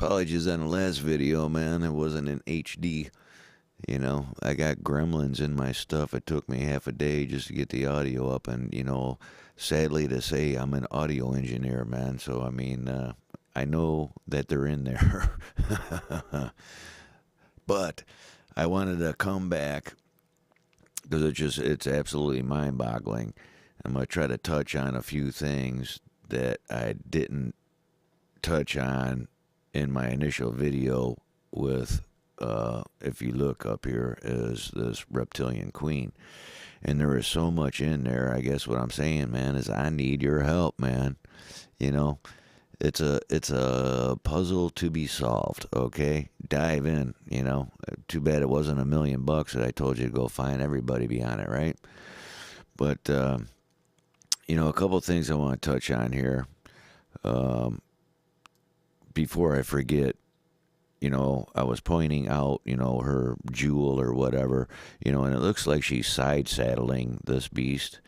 Apologies on the last video, man. It wasn't in HD. I got gremlins in my stuff. It took me half a day just to get the audio up, and sadly to say, I'm an audio engineer, man. So I know that they're in there, but I wanted to come back because it's absolutely mind-boggling. I'm gonna try to touch on a few things that I didn't touch on in my initial video with, if you look up here, is this reptilian queen. And there is so much in there. I guess what I'm saying, man, is I need your help, man. You know, it's a puzzle to be solved. Okay, dive in. Too bad it wasn't $1,000,000 that I told you to go find everybody beyond it, right? But a couple of things I want to touch on here. Before I forget, I was pointing out, her jewel or whatever, and it looks like she's side saddling this beast.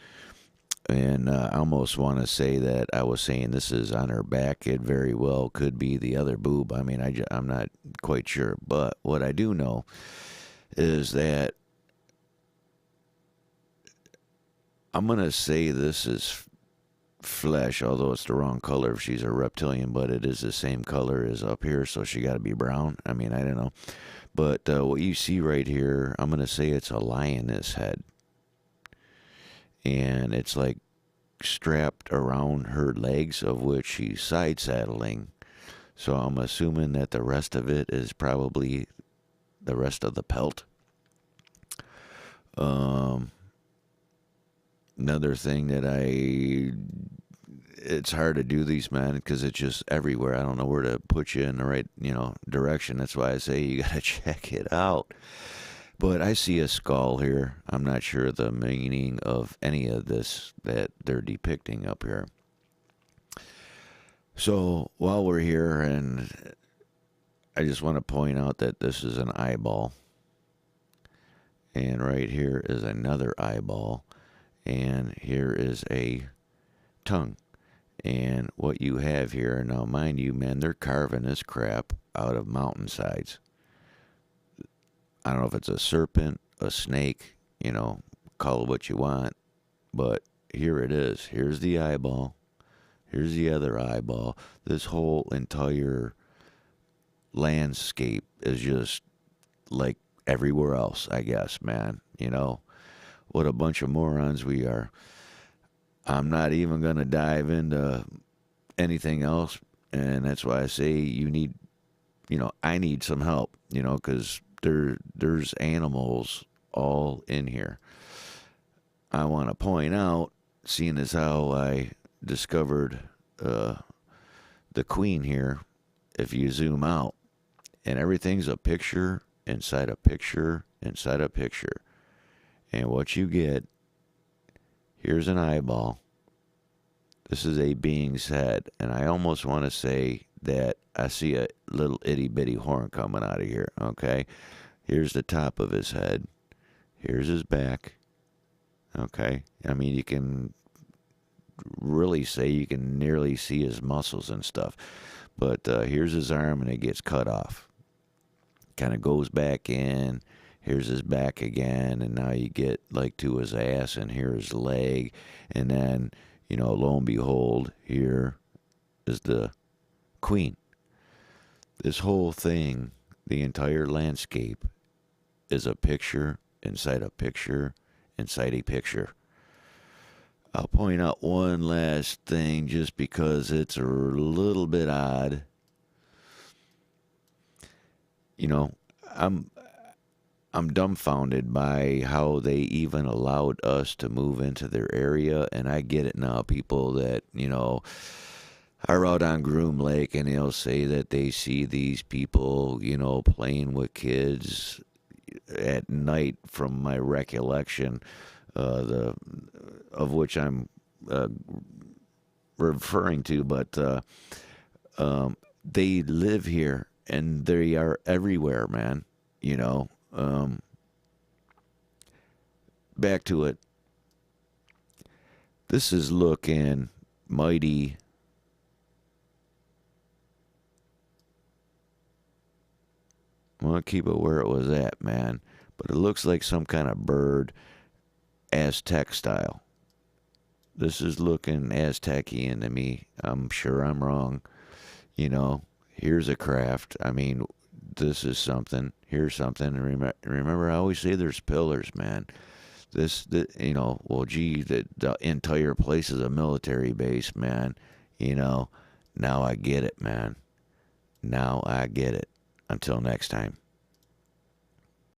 And I almost want to say that I was saying this is on her back. It very well could be the other boob. I'm not quite sure. But what I do know is that I'm going to say this is flesh, although it's the wrong color if she's a reptilian, but it is the same color as up here, so she got to be brown. I don't know. But what you see right here, I'm going to say it's a lioness head. And it's like strapped around her legs, of which she's side saddling. So I'm assuming that the rest of it is probably the rest of the pelt. Another thing that it's hard to do these, man, because it's just everywhere. I don't know where to put you in the right, direction. That's why I say you got to check it out. But I see a skull here. I'm not sure the meaning of any of this that they're depicting up here. So while we're here, and I just want to point out that this is an eyeball. And right here is another eyeball. And here is a tongue. And what you have here, now mind you, man, they're carving this crap out of mountainsides. I don't know if it's a serpent, a snake, call it what you want. But here it is. Here's the eyeball. Here's the other eyeball. This whole entire landscape is just like everywhere else, I guess, man. What a bunch of morons we are. I'm not even going to dive into anything else. And that's why I say I need some help, because there's animals all in here. I want to point out, seeing as how I discovered the queen here, if you zoom out, and everything's a picture inside a picture inside a picture. And what you get, here's an eyeball. This is a being's head. And I almost want to say that I see a little itty bitty horn coming out of here, okay? Here's the top of his head. Here's his back, okay? You can really say you can nearly see his muscles and stuff. But here's his arm, and it gets cut off. Kind of goes back in. Here's his back again, and now you get like to his ass, and here's his leg. And then, lo and behold, here is the queen. This whole thing, the entire landscape, is a picture inside a picture inside a picture. I'll point out one last thing just because it's a little bit odd. I'm dumbfounded by how they even allowed us to move into their area, and I get it now. People that, are out on Groom Lake, and they'll say that they see these people, playing with kids at night, from my recollection, of which I'm referring to, but they live here, and they are everywhere, man. Back to it. This is looking mighty I'm going to keep it where it was at, man. But it looks like some kind of bird, Aztec style. This is looking Aztecian to me. I'm sure I'm wrong. You know, here's a craft. I mean, this is something. Here's something. Remember, I always say there's pillars, man. Well, gee, the entire place is a military base, man. You know, now I get it, man. Now I get it. Until next time.